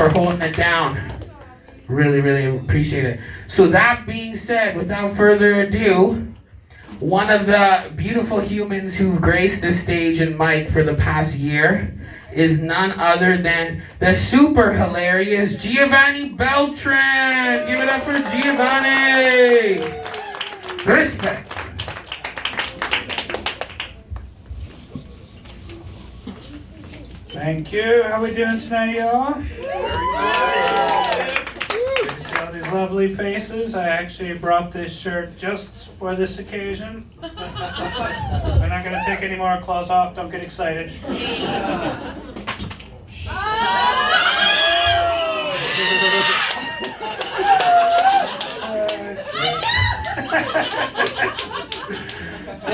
for holding it down. Really, really appreciate it. So that being said, without further ado, one of the beautiful humans who graced the stage and mic for the past year is none other than the super hilarious Jiovanni Beltran. Give it up for Jiovanni. Respect. Thank you. How we doing tonight, y'all? See all these lovely faces. I actually brought this shirt just for this occasion. We're not going to take any more clothes off. Don't get excited.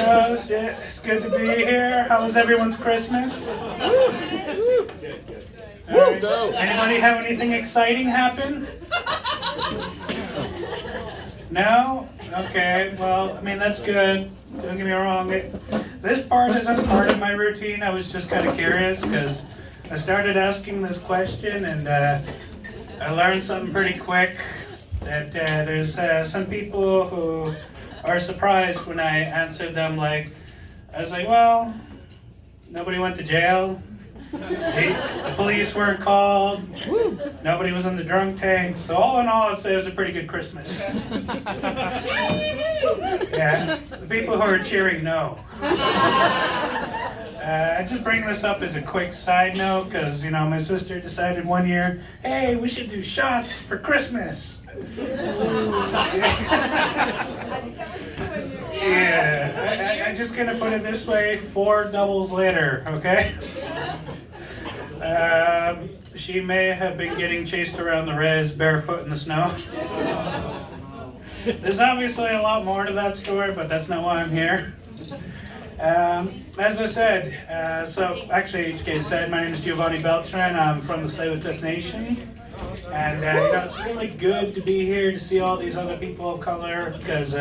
Oh shit, it's good to be here. How was everyone's Christmas? Right. Anybody have anything exciting happen? No? Okay, well, I mean, that's good. Don't get me wrong. This part isn't part of my routine. I was just kind of curious because I started asking this question and I learned something pretty quick. That there's some people who are surprised when I answered them like, I was like, well, nobody went to jail. The police weren't called. Nobody was in the drunk tank. So all in all, I'd say it was a pretty good Christmas. Yeah, the people who are cheering no. I just bring this up as a quick side note because, you know, my sister decided one year, hey, we should do shots for Christmas. Yeah, I'm just gonna put it this way, 4 doubles later, okay? She may have been getting chased around the res barefoot in the snow. There's obviously a lot more to that story, but that's not why I'm here. As I said, so actually HK said, my name is Jiovanni Beltran. I'm from the Tsleil-Waututh Nation. And you know, it's really good to be here to see all these other people of color because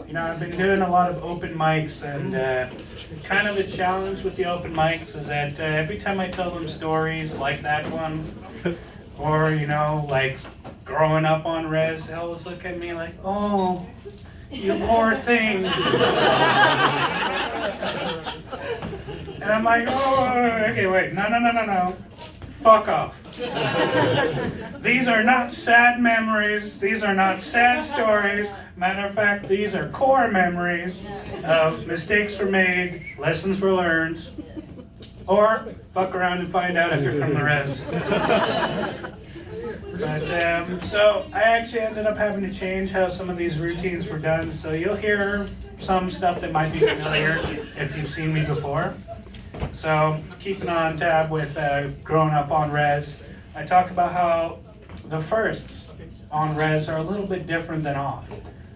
you know, I've been doing a lot of open mics, and kind of the challenge with the open mics is that every time I tell them stories like that one, or you know, like growing up on res, they always look at me like, oh, you poor thing. And I'm like, oh, okay, wait, no. Fuck off. These are not sad memories. These are not sad stories. Matter of fact, these are core memories of mistakes were made, lessons were learned, or fuck around and find out if you're from the res. But, so I actually ended up having to change how some of these routines were done. So you'll hear some stuff that might be familiar if you've seen me before. So, keeping on tab with growing up on res, I talk about how the firsts on res are a little bit different than off.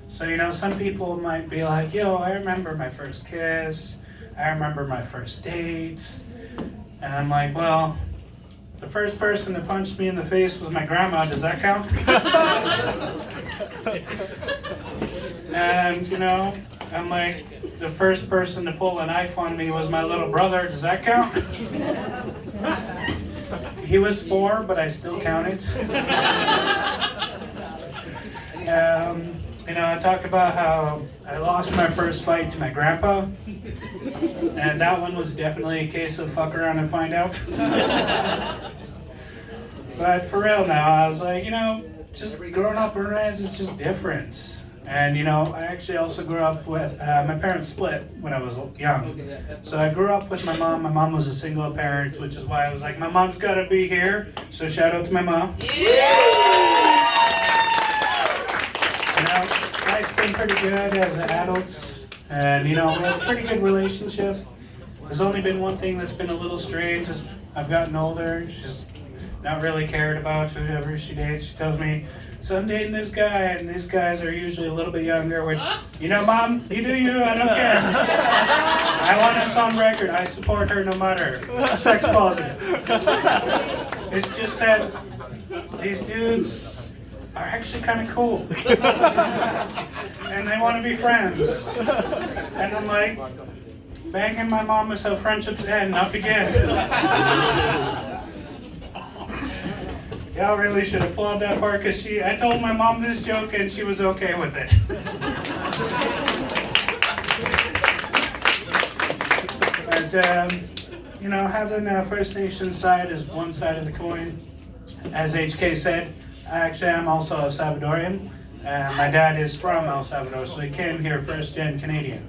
So, you know, some people might be like, yo, I remember my first kiss, I remember my first date, and I'm like, well, the first person that punched me in the face was my grandma, does that count? And, you know, I'm like, the first person to pull a knife on me was my little brother. Does that count? He was 4, but I still count it. You know, I talk about how I lost my first fight to my grandpa. And that one was definitely a case of fuck around and find out. But for real now, I was like, you know, just growing up in res is just different. And you know, I actually also grew up with, my parents split when I was young. So I grew up with my mom. My mom was a single parent, which is why I was like, my mom's gotta be here. So shout out to my mom. You know, life's been pretty good as adults. And you know, we have a pretty good relationship. There's only been one thing that's been a little strange as I've gotten older. She's not really cared about whoever she dates. She tells me, so I'm dating this guy, and these guys are usually a little bit younger, which, you know, Mom, you do you, I don't care. I want us on record, I support her no matter. Sex positive. It's just that these dudes are actually kind of cool. And they want to be friends. And I'm like, banging my mom is how friendships end, not begin. Y'all really should applaud that part because I told my mom this joke and she was okay with it. But, you know, having a First Nation side is one side of the coin. As HK said, I actually am also a Salvadorian. My dad is from El Salvador, so he came here first-gen Canadian.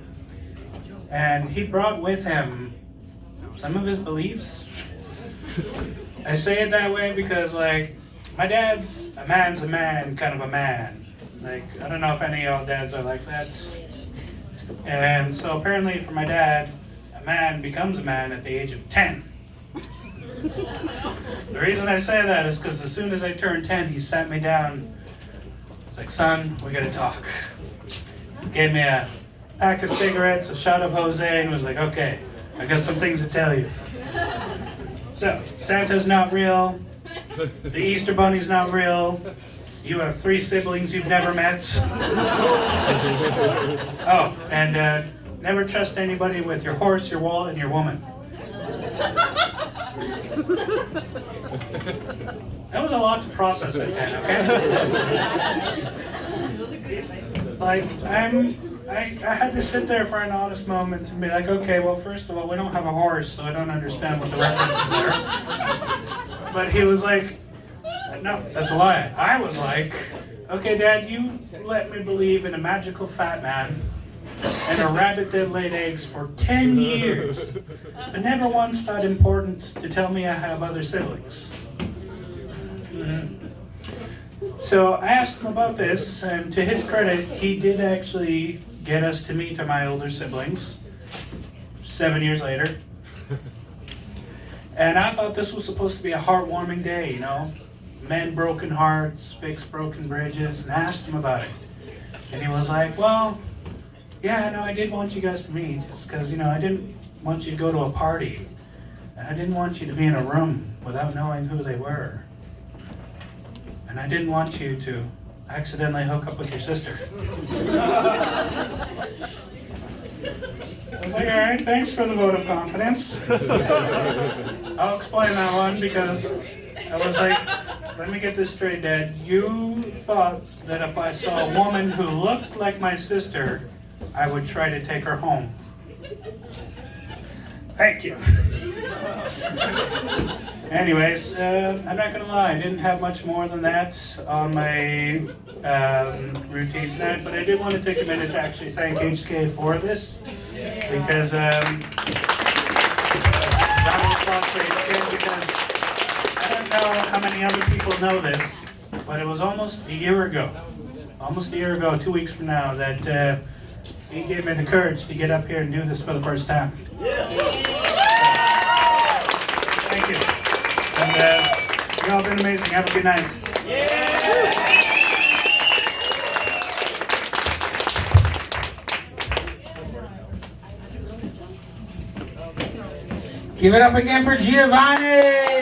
And he brought with him some of his beliefs. I say it that way because, like, my dad's a man's a man, kind of a man. Like, I don't know if any of y'all dads are like that. And so apparently for my dad, a man becomes a man at the age of 10. The reason I say that is because as soon as I turned 10, he sat me down. He's like, son, we gotta talk. Gave me a pack of cigarettes, a shot of Jose, and was like, okay, I got some things to tell you. So, Santa's not real, the Easter Bunny's not real, you have 3 siblings you've never met. Oh, and never trust anybody with your horse, your wallet, and your woman. That was a lot to process at 10, okay? Like, I had to sit there for an honest moment and be like, okay, well, first of all, we don't have a horse, so I don't understand what the references are. But he was like, no, that's a lie. I was like, okay, Dad, you let me believe in a magical fat man and a rabbit that laid eggs for 10 years, but never once thought important to tell me I have other siblings. So I asked him about this, and to his credit, he did actually get us to meet my older siblings 7 years later. And I thought this was supposed to be a heartwarming day, you know? Mend broken hearts, fix broken bridges, and I asked him about it. And he was like, well, yeah, no, I did want you guys to meet, because, you know, I didn't want you to go to a party. And I didn't want you to be in a room without knowing who they were. And I didn't want you to accidentally hook up with your sister. I was like, all right, thanks for the vote of confidence. I'll explain that one because I was like, let me get this straight, Dad. You thought that if I saw a woman who looked like my sister, I would try to take her home. Thank you. Anyways, I'm not gonna lie, I didn't have much more than that on my routine tonight, but I did want to take a minute to actually thank HK for this, because round of applause for HK, because I don't know how many other people know this, but it was almost a year ago, 2 weeks from now, that he gave me the courage to get up here and do this for the first time. Thank you. And you all been amazing. Have a good night. Give it up again for Jiovanni!